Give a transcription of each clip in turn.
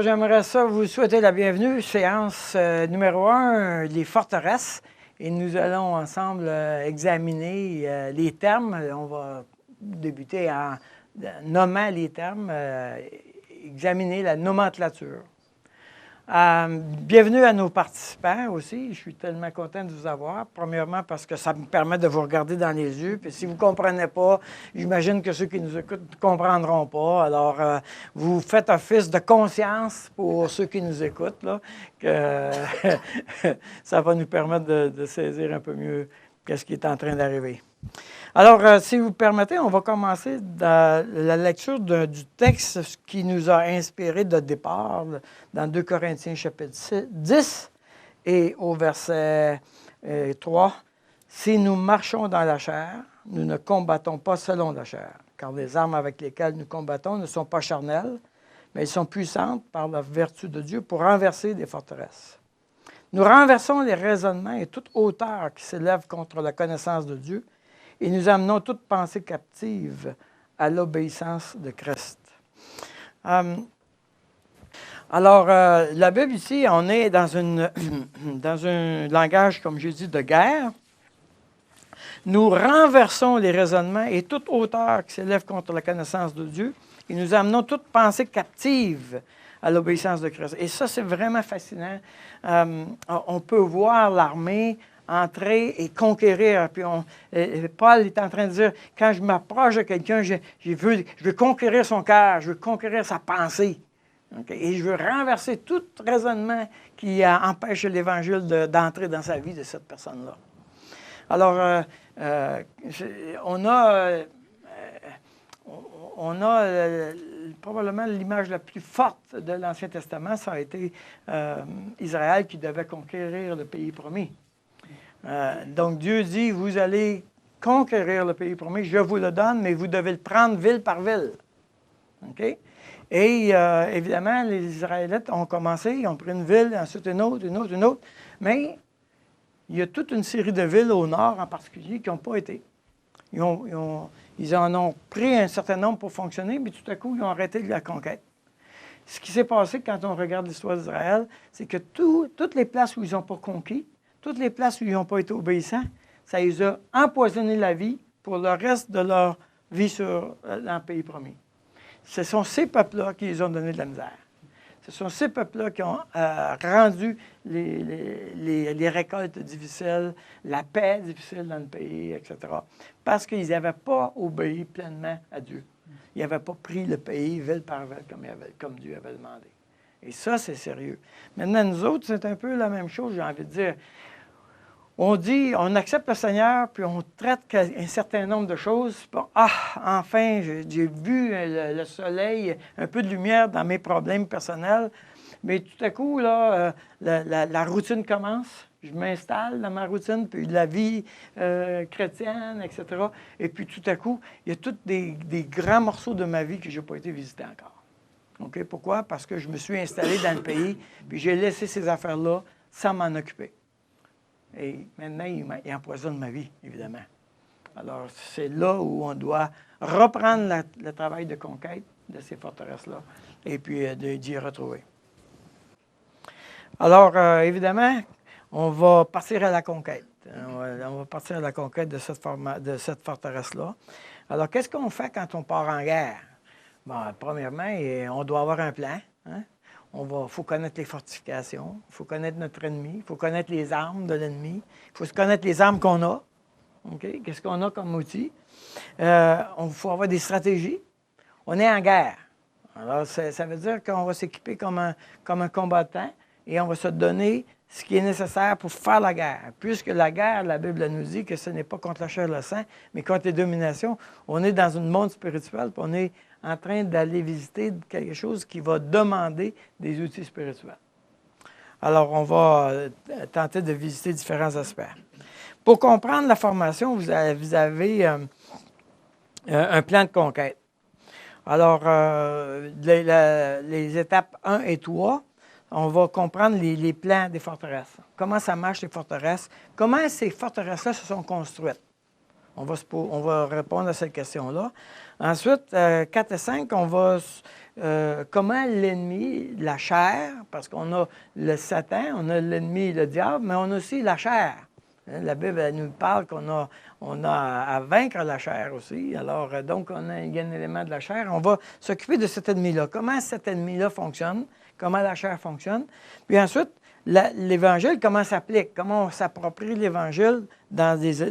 j'aimerais ça vous souhaiter la bienvenue. Séance numéro 1, les forteresses. Et nous allons ensemble examiner les termes. On va débuter en nommant les termes, examiner la nomenclature. Bienvenue à nos participants aussi. Je suis tellement content de vous avoir. Premièrement, parce que ça me permet de vous regarder dans les yeux. Puis si vous ne comprenez pas, j'imagine que ceux qui nous écoutent ne comprendront pas. Alors, vous faites office de conscience pour ceux qui nous écoutent, là, que ça va nous permettre de saisir un peu mieux ce qui est en train d'arriver. Alors, si vous permettez, on va commencer dans la lecture du texte qui nous a inspiré de départ dans 2 Corinthiens chapitre 10 et au verset 3. « Si nous marchons dans la chair, nous ne combattons pas selon la chair, car les armes avec lesquelles nous combattons ne sont pas charnelles, mais elles sont puissantes par la vertu de Dieu pour renverser des forteresses. Nous renversons les raisonnements et toute hauteur qui s'élève contre la connaissance de Dieu, et nous amenons toute pensée captive à l'obéissance de Christ. » Alors, la Bible ici, on est dans un langage, comme j'ai dit, de guerre. Nous renversons les raisonnements et toute hauteur qui s'élève contre la connaissance de Dieu, et nous amenons toute pensée captive à l'obéissance de Christ. Et ça, c'est vraiment fascinant. On peut voir l'armée entrer et conquérir. Puis Paul est en train de dire, quand je m'approche de quelqu'un, je veux conquérir son cœur, je veux conquérir sa pensée. Okay? Et je veux renverser tout raisonnement qui empêche l'Évangile d'entrer dans sa vie de cette personne-là. Alors, on a probablement l'image la plus forte de l'Ancien Testament, ça a été Israël qui devait conquérir le pays promis. Donc Dieu dit, vous allez conquérir le pays promis, je vous le donne, mais vous devez le prendre ville par ville. Okay? Et évidemment, les Israélites ont commencé, ils ont pris une ville, ensuite une autre, mais il y a toute une série de villes au nord en particulier qui n'ont pas été. Ils en ont pris un certain nombre pour fonctionner, mais tout à coup, ils ont arrêté la conquête. Ce qui s'est passé quand on regarde l'histoire d'Israël, c'est que toutes les places où ils n'ont pas conquis, toutes les places où ils n'ont pas été obéissants, ça les a empoisonné la vie pour le reste de leur vie dans le pays promis. Ce sont ces peuples-là qui les ont donné de la misère. Ce sont ces peuples-là qui ont rendu les récoltes difficiles, la paix difficile dans le pays, etc. Parce qu'ils n'avaient pas obéi pleinement à Dieu. Ils n'avaient pas pris le pays ville par ville comme Dieu avait demandé. Et ça, c'est sérieux. Maintenant, nous autres, c'est un peu la même chose, j'ai envie de dire. On dit, on accepte le Seigneur, puis on traite un certain nombre de choses. Bon, enfin, j'ai vu le soleil, un peu de lumière dans mes problèmes personnels. Mais tout à coup, là, la routine commence. Je m'installe dans ma routine, puis la vie chrétienne, etc. Et puis tout à coup, il y a tous des grands morceaux de ma vie que je n'ai pas été visiter encore. Okay? Pourquoi? Parce que je me suis installé dans le pays, puis j'ai laissé ces affaires-là sans m'en occuper. Et maintenant, il empoisonne ma vie, évidemment. Alors, c'est là où on doit reprendre le travail de conquête de ces forteresses-là et puis d'y retrouver. Alors, évidemment, on va partir à la conquête. On va partir à la conquête de cette forteresse-là. Alors, qu'est-ce qu'on fait quand on part en guerre? Bon, premièrement, on doit avoir un plan. Hein? Il faut connaître les fortifications, il faut connaître notre ennemi, il faut connaître les armes de l'ennemi, il faut se connaître les armes qu'on a. Okay? Qu'est-ce qu'on a comme outil? Il faut avoir des stratégies. On est en guerre. Alors, ça veut dire qu'on va s'équiper comme un combattant et on va se donner ce qui est nécessaire pour faire la guerre. Puisque la guerre, la Bible nous dit que ce n'est pas contre la chair et le sang, mais contre les dominations. On est dans un monde spirituel, puis on est en train d'aller visiter quelque chose qui va demander des outils spirituels. Alors, on va tenter de visiter différents aspects. Pour comprendre la formation, vous avez un plan de conquête. Alors, les étapes 1 et 3, on va comprendre les plans des forteresses. Comment ça marche, les forteresses? Comment ces forteresses-là se sont construites? On va répondre à cette question-là. Ensuite, 4 et 5, on va... comment l'ennemi, la chair, parce qu'on a le Satan, on a l'ennemi, le diable, mais on a aussi la chair. La Bible elle nous parle qu'on a, à vaincre la chair aussi. Alors, donc, il y a un élément de la chair. On va s'occuper de cet ennemi-là. Comment cet ennemi-là fonctionne, comment la chair fonctionne. Puis ensuite, l'Évangile, comment s'applique, comment on s'approprie l'Évangile dans des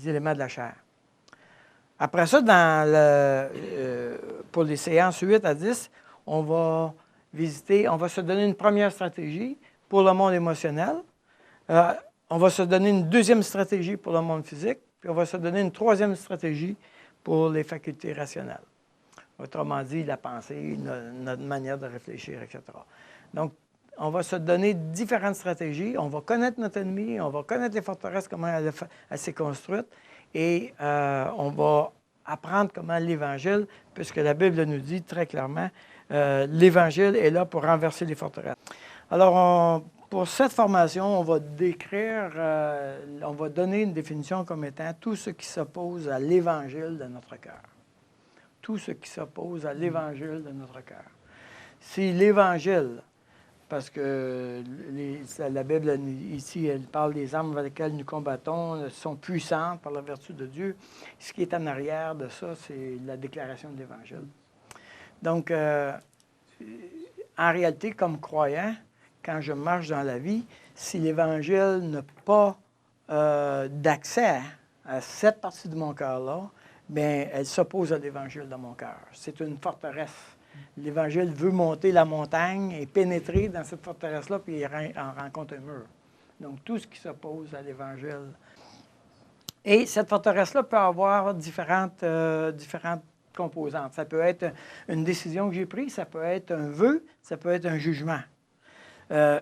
éléments de la chair. Après ça, pour les séances 8 à 10, on va se donner une première stratégie pour le monde émotionnel. On va se donner une deuxième stratégie pour le monde physique, puis on va se donner une troisième stratégie pour les facultés rationnelles. Autrement dit, la pensée, notre manière de réfléchir, etc. Donc, on va se donner différentes stratégies. On va connaître notre ennemi, on va connaître les forteresses, comment elle s'est construite, et on va apprendre comment l'Évangile, puisque la Bible nous dit très clairement, l'Évangile est là pour renverser les forteresses. Alors, pour cette formation, on va décrire, on va donner une définition comme étant tout ce qui s'oppose à l'Évangile de notre cœur. Tout ce qui s'oppose à l'Évangile de notre cœur. Si l'Évangile, parce que la Bible, ici, elle parle des armes avec lesquelles nous combattons, sont puissantes par la vertu de Dieu. Ce qui est en arrière de ça, c'est la déclaration de l'Évangile. Donc, en réalité, comme croyant, quand je marche dans la vie, si l'Évangile n'a pas d'accès à cette partie de mon cœur-là, bien, elle s'oppose à l'Évangile dans mon cœur. C'est une forteresse. L'Évangile veut monter la montagne et pénétrer dans cette forteresse-là, puis il en rencontre un mur. Donc, tout ce qui s'oppose à l'Évangile. Et cette forteresse-là peut avoir différentes composantes. Ça peut être une décision que j'ai prise, ça peut être un vœu, ça peut être un jugement. Ça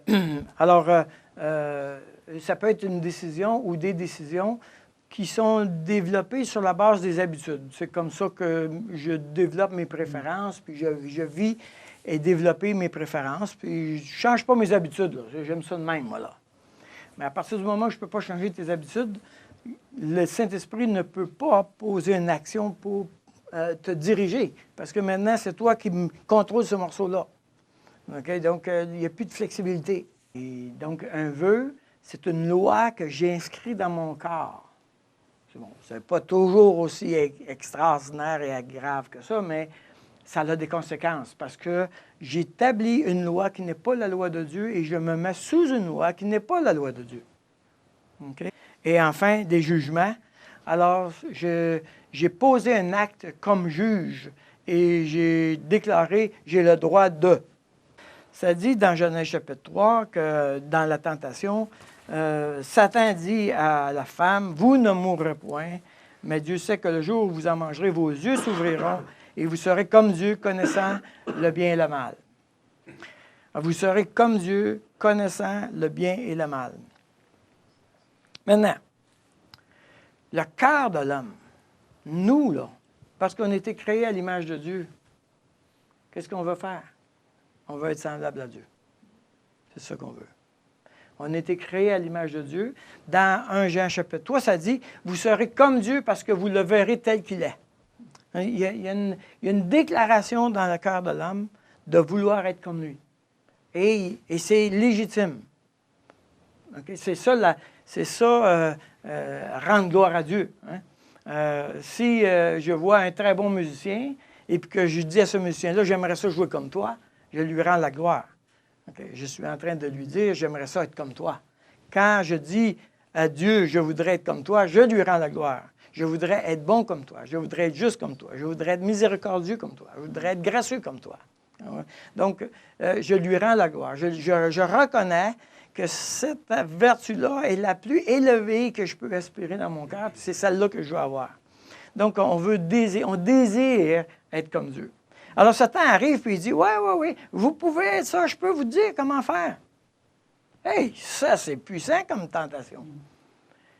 peut être une décision ou des décisions qui sont développées sur la base des habitudes. C'est comme ça que je développe mes préférences, puis je vis et développe mes préférences, puis je ne change pas mes habitudes. J'aime ça de même, moi, là. Mais à partir du moment où je ne peux pas changer tes habitudes, le Saint-Esprit ne peut pas poser une action pour te diriger, parce que maintenant, c'est toi qui contrôles ce morceau-là. Okay? Donc, il n'y a plus de flexibilité. Et donc, un vœu, c'est une loi que j'ai inscrite dans mon corps. C'est bon, ce n'est pas toujours aussi extraordinaire et grave que ça, mais ça a des conséquences parce que j'établis une loi qui n'est pas la loi de Dieu et je me mets sous une loi qui n'est pas la loi de Dieu. Okay? Et enfin, des jugements. Alors, j'ai posé un acte comme juge et j'ai déclaré « j'ai le droit de ». Ça dit dans Genèse chapitre 3 que dans la tentation, Satan dit à la femme, « Vous ne mourrez point, mais Dieu sait que le jour où vous en mangerez, vos yeux s'ouvriront et vous serez comme Dieu, connaissant le bien et le mal. » Vous serez comme Dieu, connaissant le bien et le mal. Maintenant, le cœur de l'homme, nous, là, parce qu'on a été créés à l'image de Dieu, qu'est-ce qu'on veut faire? On veut être semblable à Dieu. C'est ça qu'on veut. On a été créés à l'image de Dieu. Dans 1 Jean chapitre 3, ça dit, « Vous serez comme Dieu parce que vous le verrez tel qu'il est. » Il y a une déclaration dans le cœur de l'homme de vouloir être comme lui. Et c'est légitime. Okay? C'est ça, rendre gloire à Dieu. Hein? Si je vois un très bon musicien et puis que je dis à ce musicien-là, « J'aimerais ça jouer comme toi », je lui rends la gloire. Okay? Je suis en train de lui dire, j'aimerais ça être comme toi. Quand je dis à Dieu, je voudrais être comme toi, je lui rends la gloire. Je voudrais être bon comme toi. Je voudrais être juste comme toi. Je voudrais être miséricordieux comme toi. Je voudrais être gracieux comme toi. Donc, je lui rends la gloire. Je reconnais que cette vertu-là est la plus élevée que je peux aspirer dans mon cœur, puis c'est celle-là que je veux avoir. Donc, on désire être comme Dieu. Alors, Satan arrive et il dit, oui, vous pouvez, ça, je peux vous dire comment faire. Hey, ça, c'est puissant comme tentation.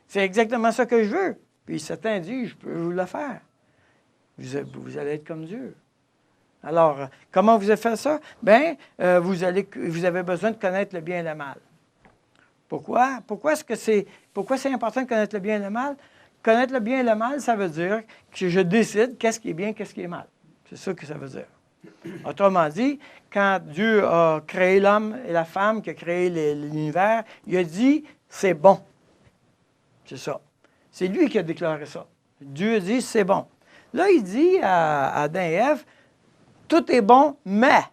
C'est exactement ça que je veux. Puis Satan dit, je peux vous le faire. Vous allez être comme Dieu. Alors, comment vous avez fait ça? Bien, vous avez besoin de connaître le bien et le mal. Pourquoi? Pourquoi c'est important de connaître le bien et le mal? Connaître le bien et le mal, ça veut dire que je décide qu'est-ce qui est bien, qu'est-ce qui est mal. C'est ça que ça veut dire. Autrement dit, quand Dieu a créé l'homme et la femme, qui a créé l'univers, il a dit, c'est bon. C'est ça. C'est lui qui a déclaré ça. Dieu a dit, c'est bon. Là, il dit à Adam et Ève, tout est bon, mais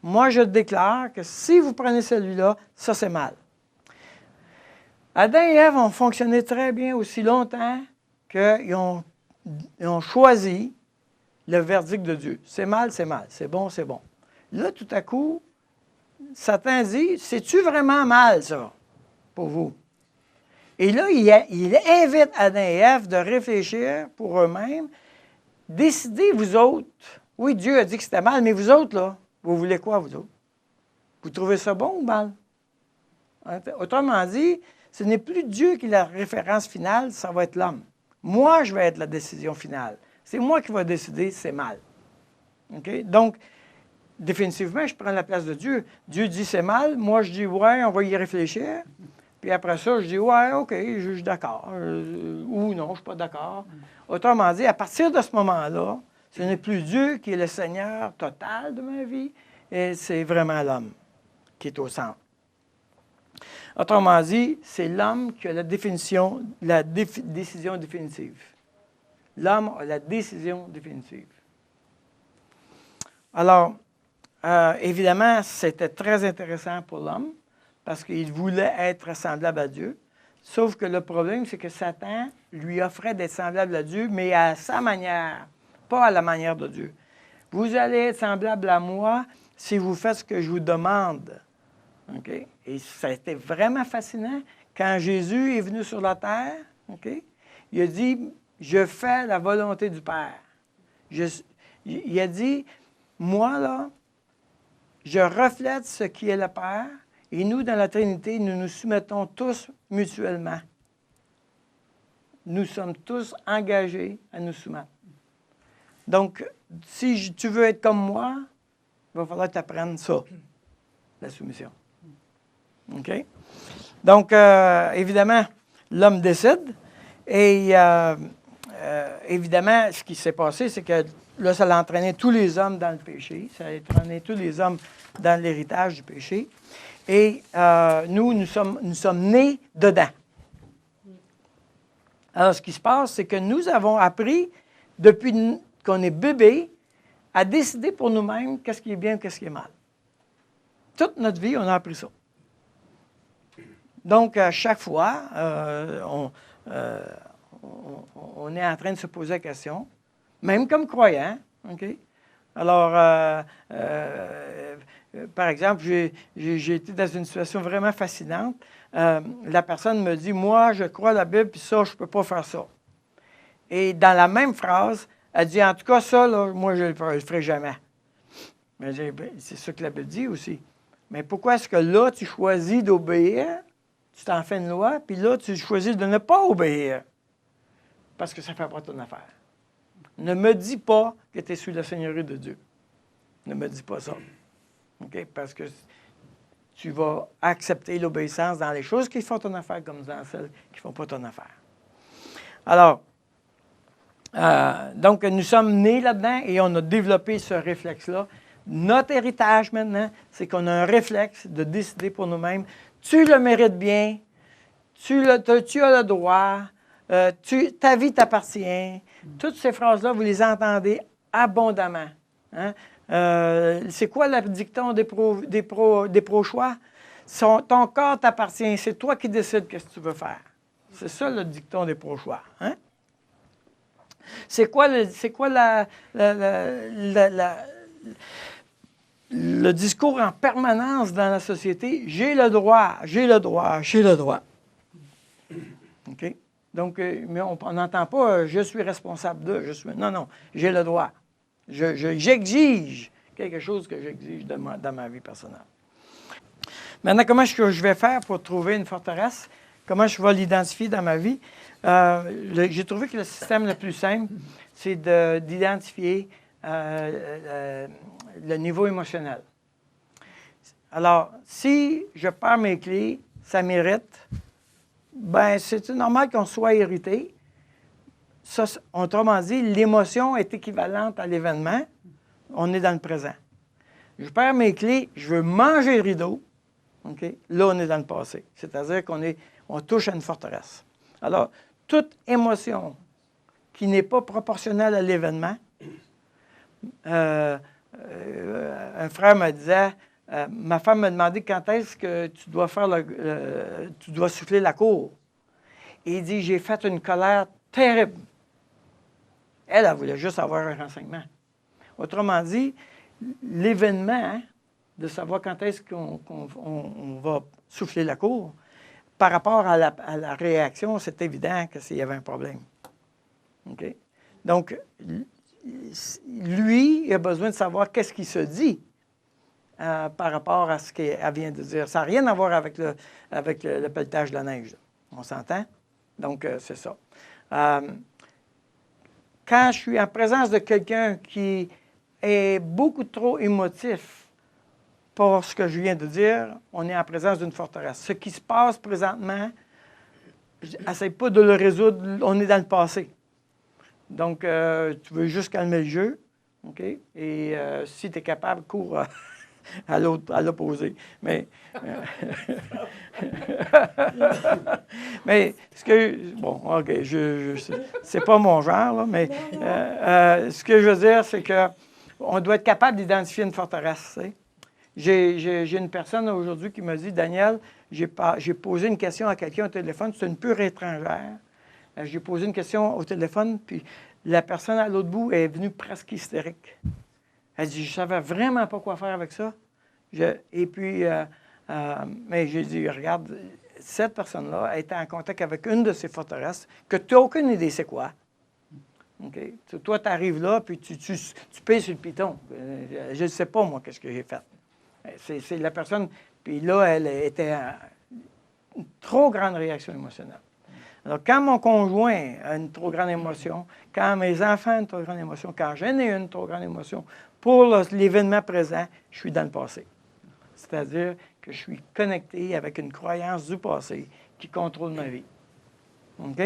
moi, je déclare que si vous prenez celui-là, ça, c'est mal. Adam et Ève ont fonctionné très bien aussi longtemps qu'ils ont choisi le verdict de Dieu. C'est mal, c'est mal. C'est bon, c'est bon. Là, tout à coup, Satan dit, c'est-tu vraiment mal, ça, pour vous? Et là, il invite Adam et Ève de réfléchir pour eux-mêmes. Décidez, vous autres. Oui, Dieu a dit que c'était mal, mais vous autres, là, vous voulez quoi, vous autres? Vous trouvez ça bon ou mal? Autrement dit, ce n'est plus Dieu qui est la référence finale, ça va être l'homme. Moi, je vais être la décision finale. C'est moi qui vais décider, c'est mal. Okay? Donc, définitivement, je prends la place de Dieu. Dieu dit c'est mal, moi je dis ouais, on va y réfléchir. Puis après ça, je dis ouais, OK, je suis d'accord. Ou non, je ne suis pas d'accord. Autrement dit, à partir de ce moment-là, ce n'est plus Dieu qui est le Seigneur total de ma vie, et c'est vraiment l'homme qui est au centre. Autrement dit, c'est l'homme qui a la décision définitive. L'homme a la décision définitive. Alors, évidemment, c'était très intéressant pour l'homme parce qu'il voulait être semblable à Dieu. Sauf que le problème, c'est que Satan lui offrait d'être semblable à Dieu, mais à sa manière, pas à la manière de Dieu. Vous allez être semblable à moi si vous faites ce que je vous demande. Okay? Et ça a été vraiment fascinant. Quand Jésus est venu sur la terre, okay, il a dit, je fais la volonté du Père. Il a dit, moi, là, je reflète ce qui est le Père, et nous, dans la Trinité, nous nous soumettons tous mutuellement. Nous sommes tous engagés à nous soumettre. Donc, si tu veux être comme moi, il va falloir que tu apprennes ça, la soumission. OK? Donc, évidemment, l'homme décide. Et évidemment, ce qui s'est passé, c'est que là, ça a entraîné tous les hommes dans le péché. Ça a entraîné tous les hommes dans l'héritage du péché. Et nous sommes nés dedans. Alors, ce qui se passe, c'est que nous avons appris, depuis qu'on est bébé, à décider pour nous-mêmes qu'est-ce qui est bien et qu'est-ce qui est mal. Toute notre vie, on a appris ça. Donc, à chaque fois, on est en train de se poser la question, même comme croyant. Okay? Alors, par exemple, j'ai été dans une situation vraiment fascinante. La personne me dit, moi, je crois à la Bible, puis ça, je ne peux pas faire ça. Et dans la même phrase, elle dit, en tout cas, ça, là, moi, je ne le ferai jamais. Mais c'est ça que la Bible dit aussi. Mais pourquoi est-ce que là, tu choisis d'obéir? Tu t'en fais une loi, puis là, tu choisis de ne pas obéir. Parce que ça ne fait pas ton affaire. Ne me dis pas que tu es sous la seigneurie de Dieu. Ne me dis pas ça. Okay? Parce que tu vas accepter l'obéissance dans les choses qui font ton affaire comme dans celles qui ne font pas ton affaire. Alors, donc, nous sommes nés là-dedans et on a développé ce réflexe-là. Notre héritage maintenant, c'est qu'on a un réflexe de décider pour nous-mêmes. Tu le mérites bien, tu as le droit, ta vie t'appartient. Toutes ces phrases-là, vous les entendez abondamment. Hein? C'est quoi le dicton des pro-choix? Ton corps t'appartient, c'est toi qui décides ce que tu veux faire. C'est ça le dicton des pro-choix. Hein? C'est quoi le discours en permanence dans la société? J'ai le droit, j'ai le droit, j'ai le droit. OK? Donc, mais on n'entend pas je suis responsable de, non, j'ai le droit. J'exige quelque chose que j'exige dans ma vie personnelle. Maintenant, comment est-ce que je vais faire pour trouver une forteresse? Comment je vais l'identifier dans ma vie? J'ai trouvé que le système le plus simple, c'est d'identifier le niveau émotionnel. Alors, si je perds mes clés, ça mérite, ben c'est normal qu'on soit irrité. Ça, autrement dit, l'émotion est équivalente à l'événement. On est dans le présent. Je perds mes clés, je veux manger le rideau. Okay? Là, on est dans le passé. C'est-à-dire qu'on touche à une forteresse. Alors, toute émotion qui n'est pas proportionnelle à l'événement, un frère me disait, ma femme me demandait quand est-ce que tu dois faire tu dois souffler la cour. Et il dit, j'ai fait une colère terrible. Elle voulait juste avoir un renseignement. Autrement dit, l'événement, hein, de savoir quand est-ce qu'on va souffler la cour, par rapport à la réaction, c'est évident que s'il y avait un problème. Okay? Donc, lui, il a besoin de savoir qu'est-ce qui se dit par rapport à ce qu'elle vient de dire. Ça n'a rien à voir avec le pelletage de la neige. On s'entend? Donc, c'est ça. Quand je suis en présence de quelqu'un qui est beaucoup trop émotif pour ce que je viens de dire, on est en présence d'une forteresse. Ce qui se passe présentement, n'essaie pas de le résoudre, on est dans le passé. Donc, tu veux juste calmer le jeu, OK? Et si tu es capable, cours à l'opposé. Mais bon, OK, c'est pas mon genre, là, mais ce que je veux dire, c'est qu'on doit être capable d'identifier une forteresse, tu sais. J'ai une personne aujourd'hui qui m'a dit, Daniel, j'ai posé une question à quelqu'un au téléphone, c'est une pure étrangère. J'ai posé une question au téléphone, puis la personne à l'autre bout est venue presque hystérique. Elle dit, je ne savais vraiment pas quoi faire avec ça. Mais j'ai dit, regarde, cette personne-là a été en contact avec une de ces forteresses que tu n'as aucune idée c'est quoi. Okay? Toi, tu arrives là, puis tu payes sur le piton. Je ne sais pas, moi, qu'est-ce que j'ai fait. C'est la personne, puis là, elle était une trop grande réaction émotionnelle. Alors, quand mon conjoint a une trop grande émotion, quand mes enfants ont une trop grande émotion, quand j'en ai une trop grande émotion, pour l'événement présent, je suis dans le passé. C'est-à-dire que je suis connecté avec une croyance du passé qui contrôle ma vie. OK?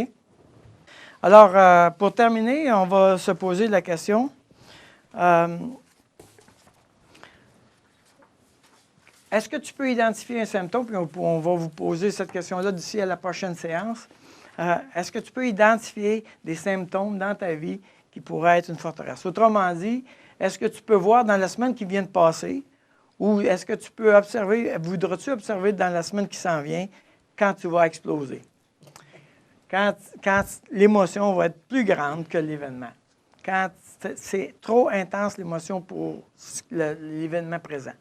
Alors, pour terminer, on va se poser la question. Est-ce que tu peux identifier un symptôme, puis on va vous poser cette question-là d'ici à la prochaine séance. Est-ce que tu peux identifier des symptômes dans ta vie qui pourraient être une forteresse? Autrement dit, est-ce que tu peux voir dans la semaine qui vient de passer, ou est-ce que tu peux observer, voudras-tu observer dans la semaine qui s'en vient, quand tu vas exploser? Quand l'émotion va être plus grande que l'événement. Quand c'est trop intense l'émotion pour l'événement présent.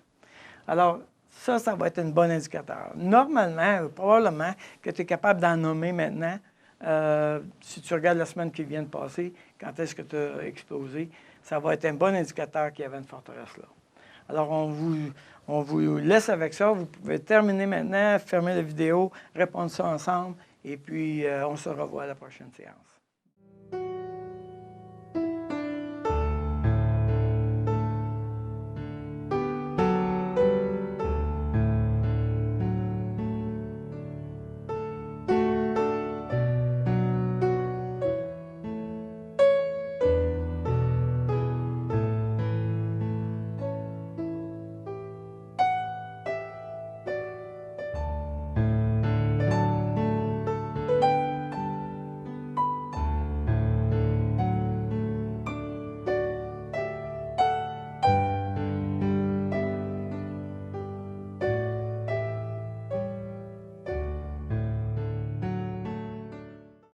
Alors, ça va être un bon indicateur. Normalement, probablement que tu es capable d'en nommer maintenant. Si tu regardes la semaine qui vient de passer, quand est-ce que tu as explosé, ça va être un bon indicateur qu'il y avait une forteresse là. Alors, on vous laisse avec ça. Vous pouvez terminer maintenant, fermer la vidéo, répondre ça ensemble, et puis on se revoit à la prochaine séance.